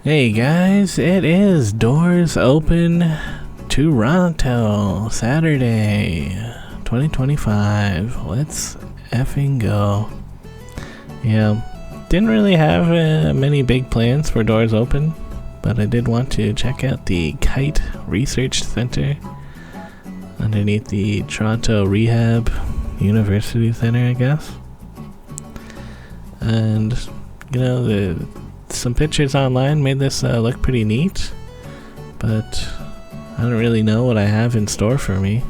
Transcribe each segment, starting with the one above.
Hey guys, it is Doors Open Toronto, Saturday, 2025. Let's effing go. Yeah, didn't really have many big plans for Doors Open, but I did want to check out the Kite Research Center underneath the Toronto Rehab University Center, I guess. And, you know, some pictures online made this look pretty neat, but I don't really know what I have in store for me.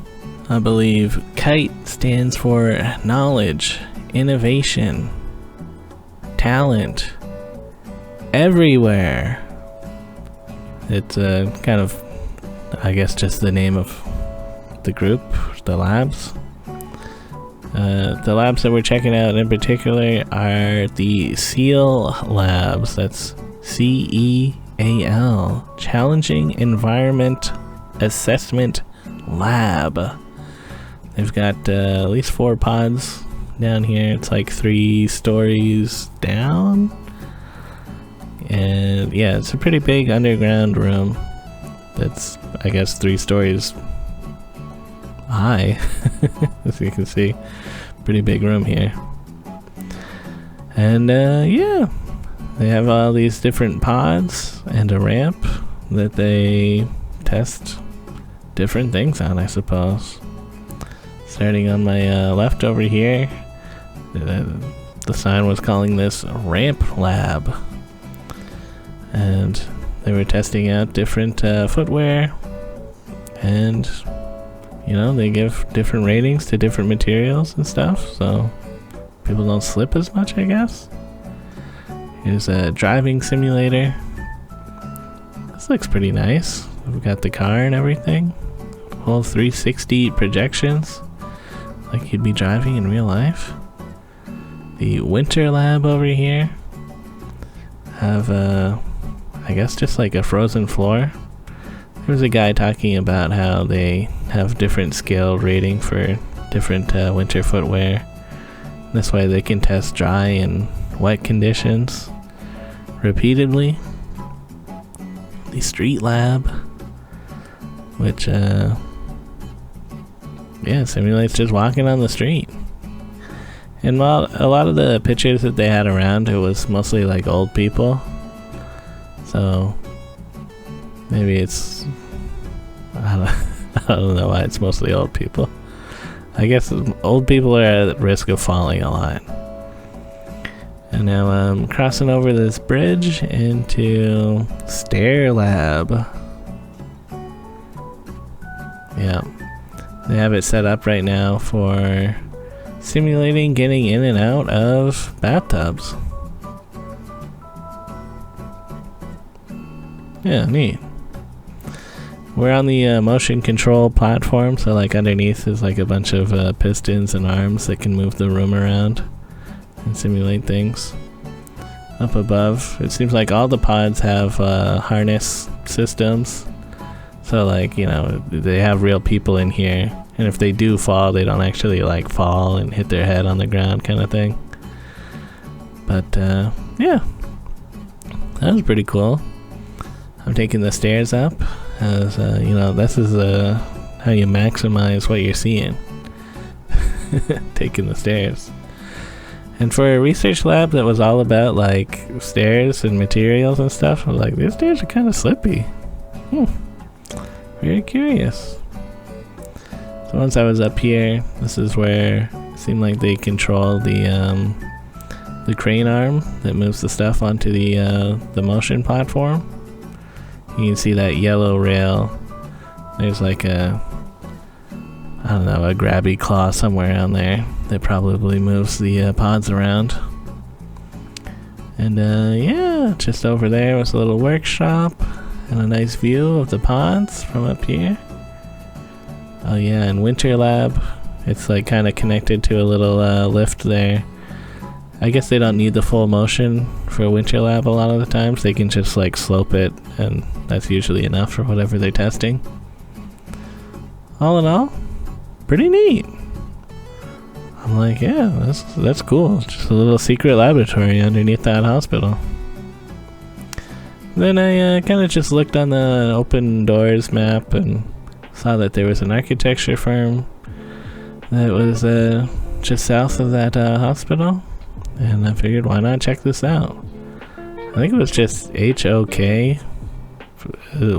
I believe KITE stands for knowledge, innovation, talent, everywhere. It's kind of, I guess, just the name of the group, the labs. The labs that we're checking out in particular are the SEAL labs. That's CEAL, Challenging Environment Assessment Lab. They've got at least 4 pods down here. It's like 3 stories down. And yeah, it's a pretty big underground room that's, I guess, 3 stories high. As you can see, pretty big room here. And yeah, they have all these different pods and a ramp that they test different things on, I suppose. Starting on my left over here, the sign was calling this Ramp Lab, and they were testing out different footwear, and you know, they give different ratings to different materials and stuff, so people don't slip as much, I guess. Here's a driving simulator. This looks pretty nice. We've got the car and everything. Whole 360 projections, like you'd be driving in real life. The winter lab over here have, I guess, just like a frozen floor. There was a guy talking about how they have different scale rating for different winter footwear. This way they can test dry and wet conditions repeatedly. The street lab, which yeah, simulates just walking on the street. And while a lot of the pictures that they had around, it was mostly like old people. So maybe it's, I don't know why it's mostly old people. I guess old people are at risk of falling a lot. And now I'm crossing over this bridge into Stair Lab. Yeah, they have it set up right now for simulating getting in and out of bathtubs. Yeah, neat. We're on the motion control platform, so like underneath is like a bunch of pistons and arms that can move the room around and simulate things. Up above, it seems like all the pods have harness systems, so like, you know, they have real people in here, and if they do fall, they don't actually like fall and hit their head on the ground kind of thing. But yeah, that was pretty cool. I'm taking the stairs up, as you know, this is how you maximize what you're seeing. Taking the stairs. And for a research lab that was all about like stairs and materials and stuff, I was like, these stairs are kind of slippy. Very curious. So once I was up here, this is where it seemed like they control the crane arm that moves the stuff onto the motion platform. You can see that yellow rail. There's like a, I don't know, a grabby claw somewhere on there that probably moves the pods around. And yeah, just over there was a little workshop and a nice view of the pods from up here. Oh yeah, and Winter Lab, it's like kind of connected to a little lift there. I guess they don't need the full motion for Winter Lab a lot of the times. They can just like slope it, and that's usually enough for whatever they're testing. All in all, pretty neat. I'm like, yeah, that's cool. Just a little secret laboratory underneath that hospital. Then I kind of just looked on the open doors map and saw that there was an architecture firm that was just south of that hospital, and I figured, why not check this out? I think it was just HOK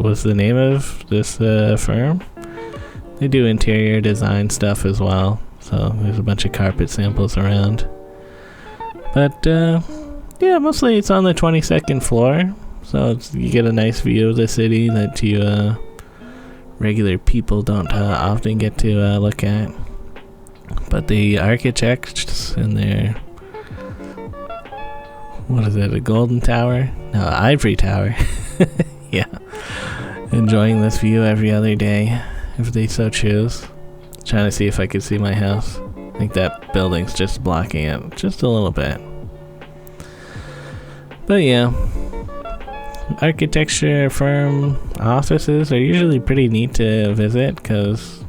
was the name of this firm. They do interior design stuff as well, so there's a bunch of carpet samples around. But yeah, mostly it's on the 22nd floor, so you get a nice view of the city that you regular people don't often get to look at. But the architects in their, what is it, a golden tower? No, ivory tower. Yeah, enjoying this view every other day if they so choose. Trying to see if I could see my house. I think that building's just blocking it just a little bit. But yeah, architecture firm offices are usually pretty neat to visit because,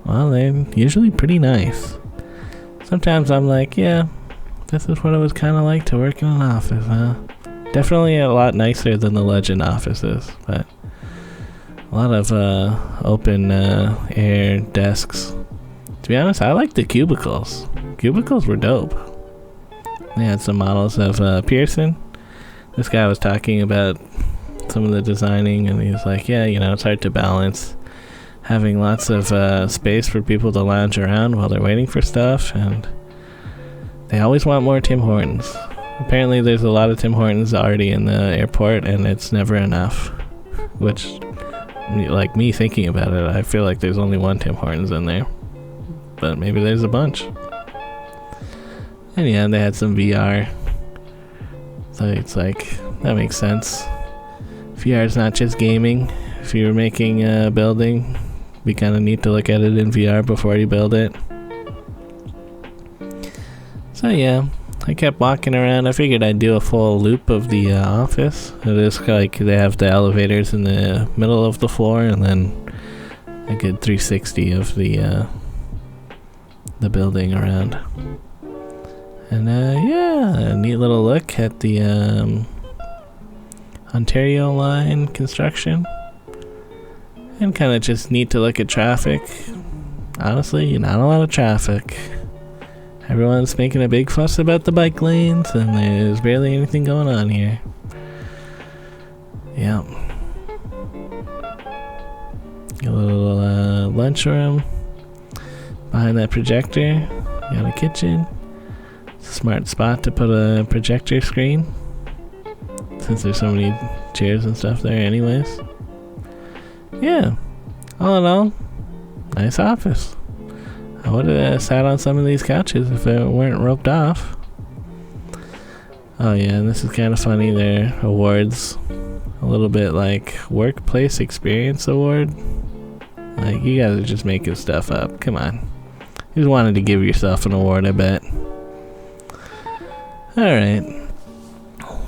well, they're usually pretty nice. Sometimes I'm like, yeah, this is what it was kind of like to work in an office, huh? Definitely a lot nicer than the Legend offices, but a lot of open air desks. To be honest, I like the cubicles. Cubicles were dope. They had some models of Pearson. This guy was talking about some of the designing, and he was like, yeah, you know, it's hard to balance having lots of space for people to lounge around while they're waiting for stuff, and they always want more Tim Hortons. Apparently there's a lot of Tim Hortons already in the airport, and it's never enough. Which, like, me thinking about it, I feel like there's only one Tim Hortons in there. But maybe there's a bunch. And yeah, they had some VR. So it's like, that makes sense. VR is not just gaming. If you're making a building, it'd be kind of neat to look at it in VR before you build it. So yeah, I kept walking around. I figured I'd do a full loop of the office. It is like they have the elevators in the middle of the floor, and then a good 360 of the building around. And yeah, a neat little look at the Ontario line construction. And kind of just neat to look at traffic. Honestly, not a lot of traffic. Everyone's making a big fuss about the bike lanes, and there's barely anything going on here. Yeah. A little lunchroom. Behind that projector, got a kitchen. It's a smart spot to put a projector screen, since there's so many chairs and stuff there anyways. Yeah, all in all, nice office. I would have sat on some of these couches if they weren't roped off. Oh yeah, and this is kind of funny, their awards, a little bit like Workplace Experience Award. Like, you guys are just making stuff up, come on. You just wanted to give yourself an award, I bet. Alright,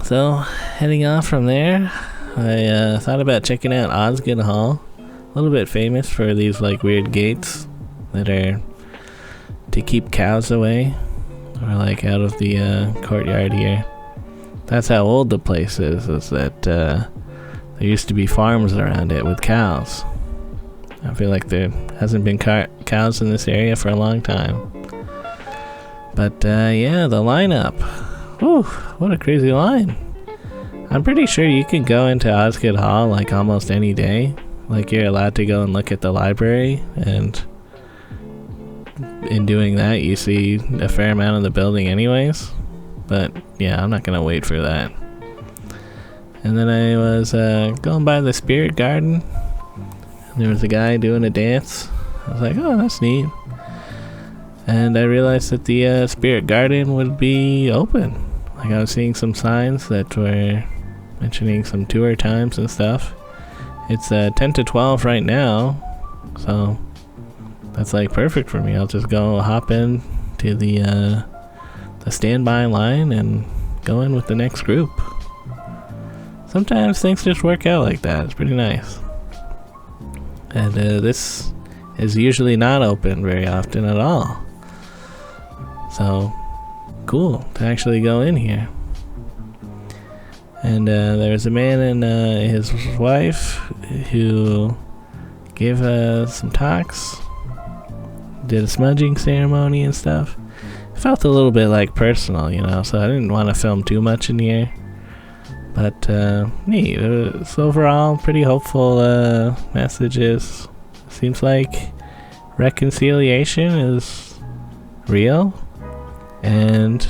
so heading off from there, I thought about checking out Osgoode Hall. A little bit famous for these like weird gates that are to keep cows away, or like out of the courtyard here. That's how old the place is that there used to be farms around it with cows. I feel like there hasn't been cows in this area for a long time. But yeah, the lineup. Whew, what a crazy line. I'm pretty sure you can go into Osgoode Hall like almost any day. Like, you're allowed to go and look at the library, and in doing that you see a fair amount of the building anyways. But yeah, I'm not gonna wait for that. And then I was going by the Spirit Garden, and there was a guy doing a dance. I was like, oh, that's neat. And I realized that the Spirit Garden would be open. Like, I was seeing some signs that were mentioning some tour times and stuff. It's 10 to 12 right now, so that's like perfect for me. I'll just go hop in to the standby line and go in with the next group. Sometimes things just work out like that. It's pretty nice. And this is usually not open very often at all. So cool to actually go in here. And there was a man and his wife who gave some talks, did a smudging ceremony and stuff. It felt a little bit like personal, you know, so I didn't want to film too much in here. But neat. It's overall pretty hopeful messages. Seems like reconciliation is real, and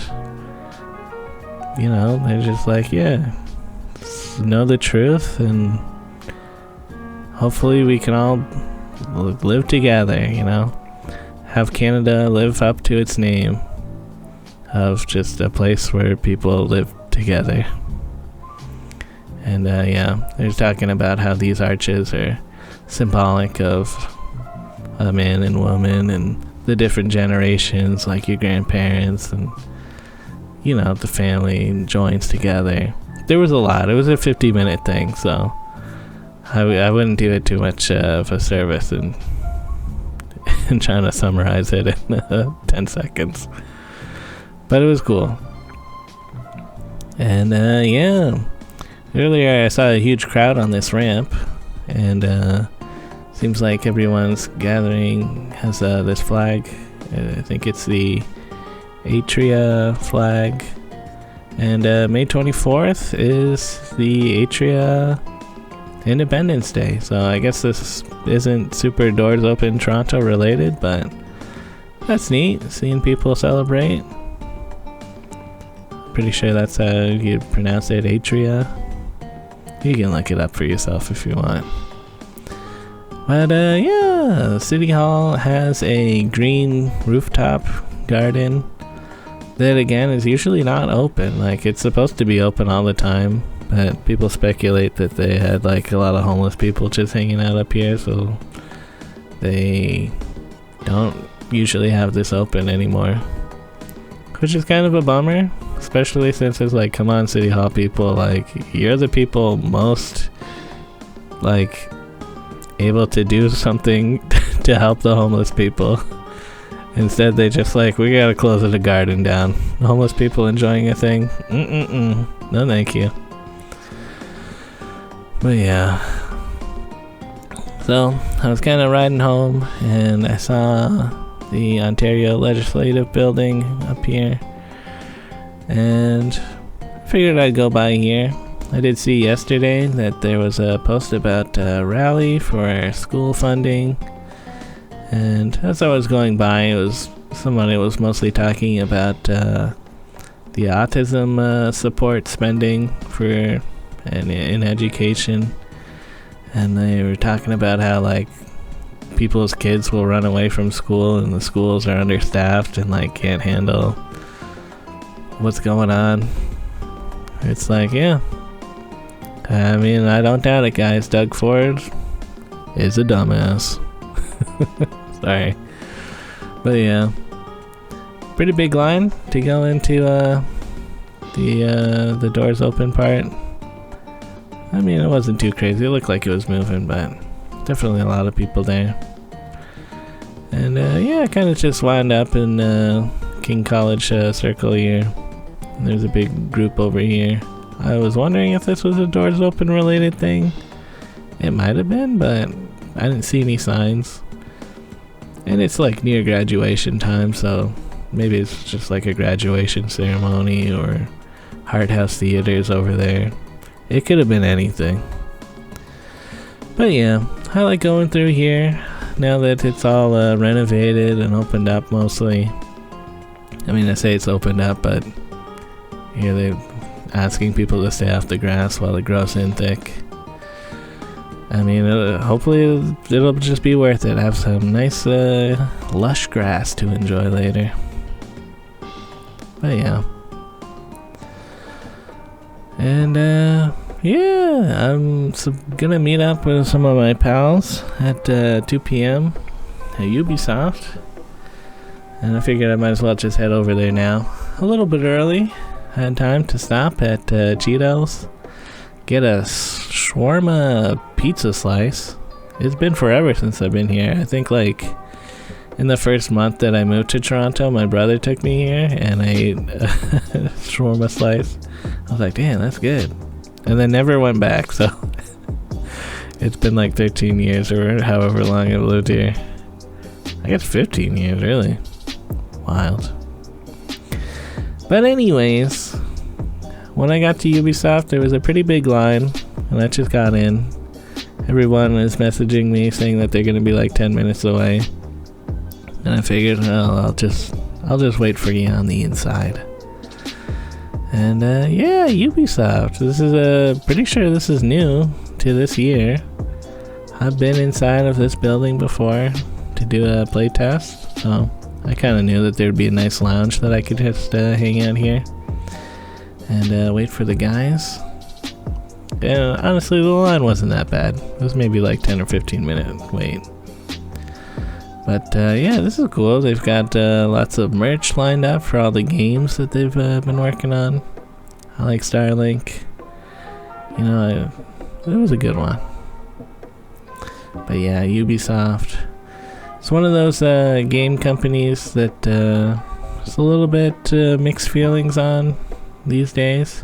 you know, they're just like, yeah, know the truth, and hopefully we can all live together, you know, have Canada live up to its name of just a place where people live together. And yeah, they're talking about how these arches are symbolic of a man and woman and the different generations, like your grandparents and, you know, the family joins together. There was a lot. It was a 50-minute thing, so I wouldn't do it too much of a service and trying to summarize it in 10 seconds. But it was cool. And yeah, earlier I saw a huge crowd on this ramp, and seems like everyone's gathering, has this flag. I think it's the Atria flag. And May 24th is the Atria Independence Day. So I guess this isn't super Doors Open Toronto related, but that's neat, seeing people celebrate. Pretty sure that's how you pronounce it, Atria. You can look it up for yourself if you want. But yeah, City Hall has a green rooftop garden that again is usually not open. Like, it's supposed to be open all the time, but people speculate that they had like a lot of homeless people just hanging out up here, so they don't usually have this open anymore, which is kind of a bummer, especially since it's like, come on, City Hall people, like, you're the people most like able to do something to help the homeless people. Instead, they just like, we gotta close the garden down. Homeless people enjoying a thing? No, thank you. But yeah. So, I was kind of riding home, and I saw the Ontario Legislative Building up here, and I figured I'd go by here. I did see yesterday that there was a post about a rally for school funding. And as I was going by, it was someone who was mostly talking about the autism support spending for in education, and they were talking about how like people's kids will run away from school, and the schools are understaffed and like can't handle what's going on. It's like, yeah, I mean, I don't doubt it, guys. Doug Ford is a dumbass. Sorry. But yeah, pretty big line to go into the doors open part. I mean, it wasn't too crazy. It looked like it was moving, but definitely a lot of people there. And yeah, I kind of just wound up in King College Circle here. And there's a big group over here. I was wondering if this was a doors open related thing. It might have been, but I didn't see any signs. And it's like near graduation time, so maybe it's just like a graduation ceremony, or Hart House Theaters over there. It could have been anything. But yeah, I like going through here now that it's all renovated and opened up mostly. I mean, I say it's opened up, but here they're asking people to stay off the grass while it grows in thick. I mean, hopefully it'll just be worth it. Have some nice lush grass to enjoy later. But yeah. And yeah, I'm gonna meet up with some of my pals at 2 p.m. at Ubisoft. And I figured I might as well just head over there now. A little bit early. I had time to stop at Cheetos. Get a shawarma pizza slice. It's been forever since I've been here. I think like in the first month that I moved to Toronto, my brother took me here and I ate a shawarma slice. I was like, damn, that's good. and then never went back. So it's been like 13 years or however long I've lived here. I guess 15 years, really. Wild. But anyways, when I got to Ubisoft, there was a pretty big line, and I just got in. Everyone is messaging me saying that they're gonna be like 10 minutes away, and I figured, well, I'll just wait for you on the inside. And yeah, Ubisoft. This is pretty sure this is new to this year. I've been inside of this building before to do a playtest, so I kind of knew that there'd be a nice lounge that I could just hang out here and wait for the guys. Yeah, honestly, the line wasn't that bad. It was maybe like 10 or 15 minute wait. But yeah, this is cool. They've got lots of merch lined up for all the games that they've been working on. I like Starlink. You know, it was a good one. But yeah, Ubisoft. It's one of those game companies that it's a little bit mixed feelings on these days.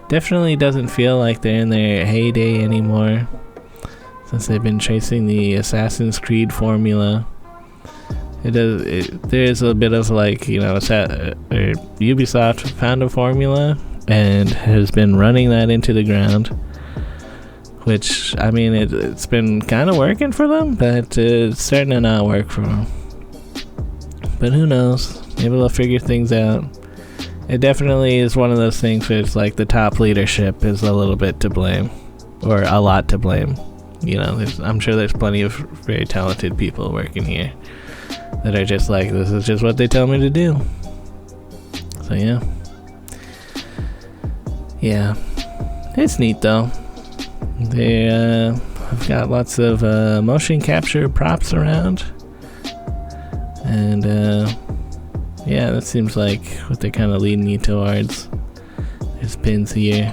Definitely doesn't feel like they're in their heyday anymore, since they've been chasing the Assassin's Creed formula. There's a bit of like, you know, Ubisoft found a formula and has been running that into the ground, which, I mean, it's been kind of working for them, but it's starting to not work for them. But who knows? Maybe they'll figure things out. It definitely is one of those things where it's like the top leadership is a little bit to blame, or a lot to blame. You know, I'm sure there's plenty of very talented people working here that are just like, this is just what they tell me to do. So yeah. Yeah. It's neat though. They have got lots of motion capture props around. And yeah, that seems like what they're kind of leading you towards. There's pins here.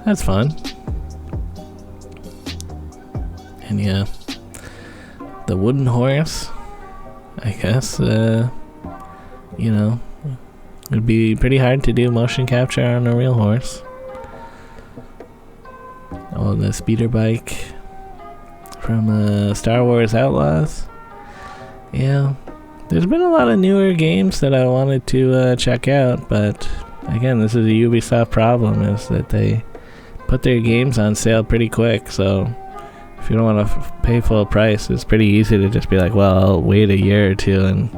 That's fun. And yeah, the wooden horse, I guess, you know, it'd be pretty hard to do motion capture on a real horse. Oh, the speeder bike from Star Wars Outlaws. Yeah, there's been a lot of newer games that I wanted to check out, but again, this is a Ubisoft problem, is that they put their games on sale pretty quick. So if you don't want to pay full price, it's pretty easy to just be like, well, I'll wait a year or two and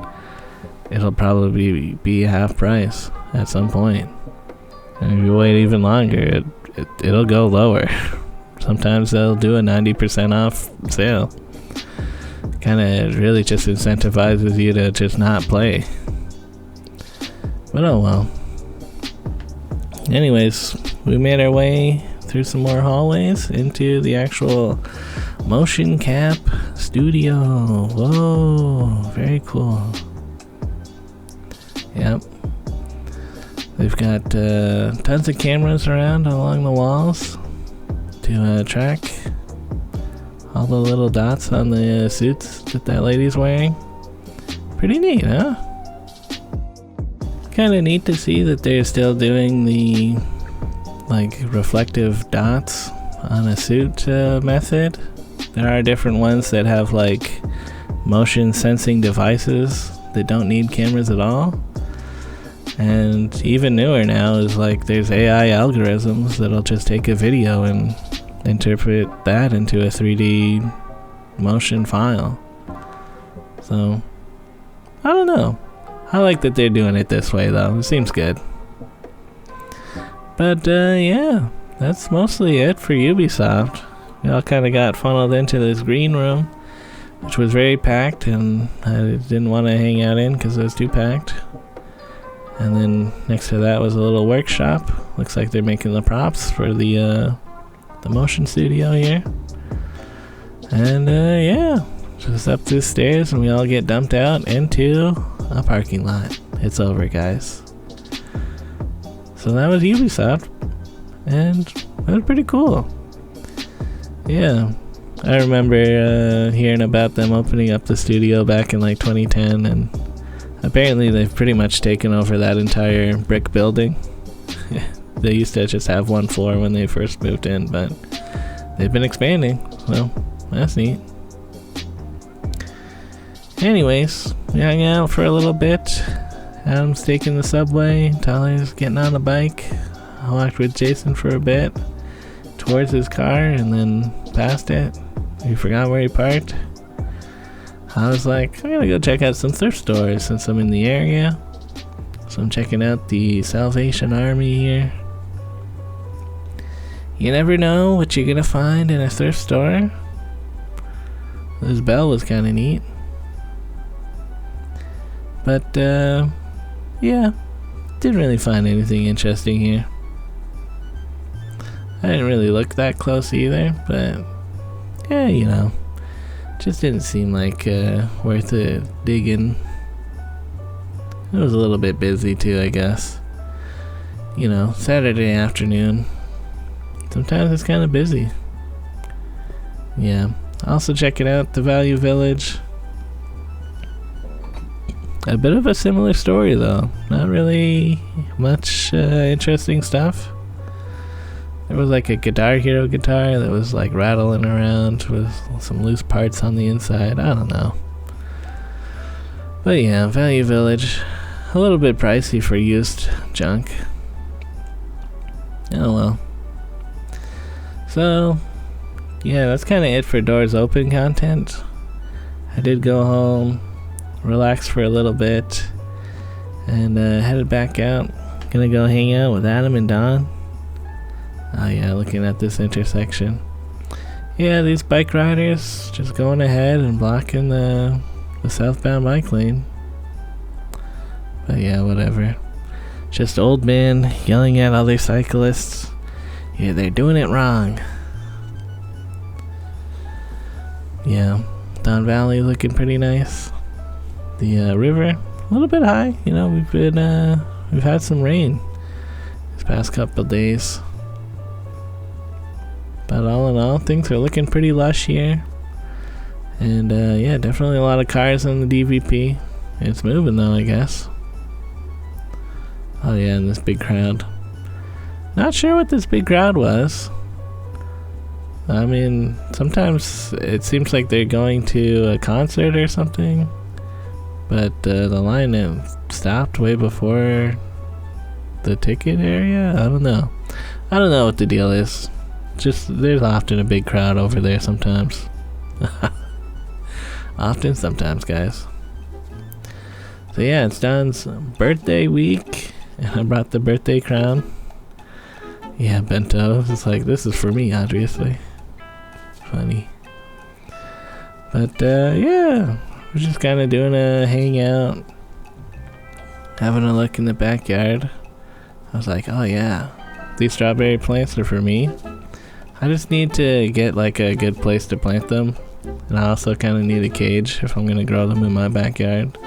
it'll probably be half price at some point. And if you wait even longer, it'll go lower. Sometimes they'll do a 90% off sale. Kind of really just incentivizes you to just not play. But oh well. Anyways, we made our way through some more hallways into the actual motion cap studio. Whoa, very cool. Yep. They've got tons of cameras around along the walls to track all the little dots on the suits that lady's wearing. Pretty neat, huh? Kind of neat to see that they're still doing the like reflective dots on a suit method. There are different ones that have like motion sensing devices that don't need cameras at all. And even newer now is like there's AI algorithms that'll just take a video and interpret that into a 3D motion file. So I don't know. I like that they're doing it this way though. It seems good. But yeah, that's mostly it for Ubisoft. We all kind of got funneled into this green room, which was very packed, and I didn't want to hang out in because it was too packed. And then next to that was a little workshop. Looks like they're making the props for the motion studio here. And yeah, just up the stairs and we all get dumped out into a parking lot. It's over, guys. So that was Ubisoft, and that was pretty cool. Yeah, I remember hearing about them opening up the studio back in like 2010, and apparently they've pretty much taken over that entire brick building. They used to just have one floor when they first moved in, but they've been expanding, so that's neat. Anyways, we hung out for a little bit. Adam's taking the subway, Tyler's getting on a bike. I walked with Jason for a bit towards his car and then past it. He forgot where he parked. I was like, I'm gonna go check out some thrift stores since I'm in the area. So I'm checking out the Salvation Army here. You never know what you're gonna find in a thrift store. This bell was kind of neat. But, yeah, didn't really find anything interesting here. I didn't really look that close either, but, yeah, you know, just didn't seem like worth it digging. It was a little bit busy too, I guess. You know, Saturday afternoon. Sometimes it's kind of busy. Yeah. Also checking out the Value Village. A bit of a similar story though. Not really much interesting stuff. There was like a Guitar Hero guitar that was like rattling around with some loose parts on the inside. I don't know. But yeah, Value Village. A little bit pricey for used junk. Oh well. So, yeah, that's kind of it for Doors Open content. I did go home, relax for a little bit, and headed back out. Gonna go hang out with Adam and Don. Oh yeah, looking at this intersection. Yeah, these bike riders just going ahead and blocking the southbound bike lane. But yeah, whatever. Just old men yelling at other cyclists. Yeah, they're doing it wrong. Yeah, Don Valley looking pretty nice. The river, a little bit high. You know, we've had some rain these past couple days. But all in all, things are looking pretty lush here. And yeah, definitely a lot of cars on the DVP. It's moving though, I guess. Oh yeah, and this big crowd. Not sure what this big crowd was. I mean, sometimes it seems like they're going to a concert or something. But the line stopped way before the ticket area? I don't know. I don't know what the deal is. Just, there's often a big crowd over there sometimes. Often, sometimes, guys. So yeah, it's Don's birthday week. And I brought the birthday crown. Yeah, bento. It's like, this is for me, obviously. Funny. But, yeah. We're just kind of doing a hangout. Having a look in the backyard. I was like, oh yeah. These strawberry plants are for me. I just need to get like a good place to plant them. And I also kind of need a cage if I'm going to grow them in my backyard.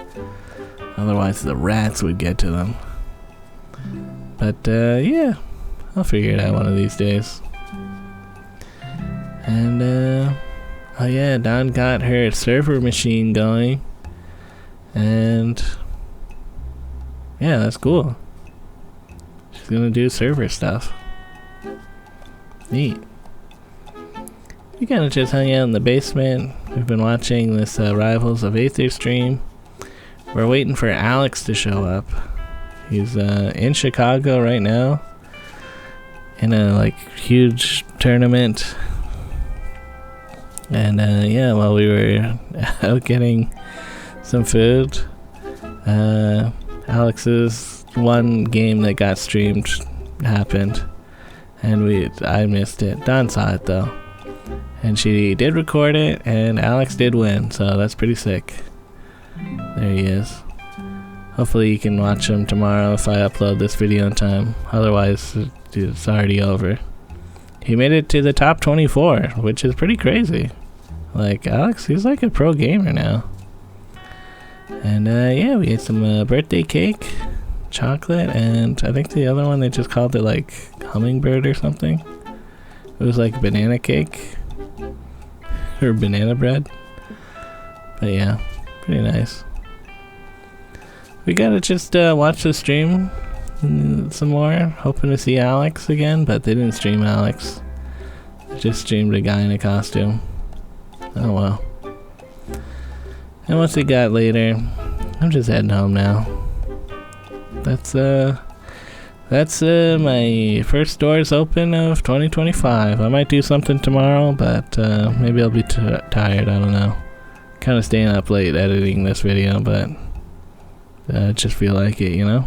Otherwise the rats would get to them. But yeah, I'll figure it out one of these days. And oh yeah, Dawn got her server machine going. And yeah, that's cool. She's gonna do server stuff. Neat. We kind of just hung out in the basement. We've been watching this Rivals of Aether stream. We're waiting for Alex to show up. He's in Chicago right now in a like huge tournament. And yeah, while we were out getting some food, Alex's one game that got streamed happened, and I missed it. Dawn saw it though, and she did record it, and Alex did win, so that's pretty sick. There he is. Hopefully you can watch him tomorrow if I upload this video in time. Otherwise, it's already over. He made it to the top 24, which is pretty crazy. Like, Alex, he's like a pro gamer now. And yeah, we ate some birthday cake, chocolate, and I think the other one, they just called it like hummingbird or something. It was like banana cake. Or banana bread. But yeah, pretty nice. We gotta just watch the stream some more. Hoping to see Alex again, but they didn't stream Alex. They just streamed a guy in a costume. Oh well. And what's it got later? I'm just heading home now. That's my first doors open of 2025. I might do something tomorrow, but maybe I'll be tired. I don't know. Kind of staying up late editing this video, but I just feel like it, you know?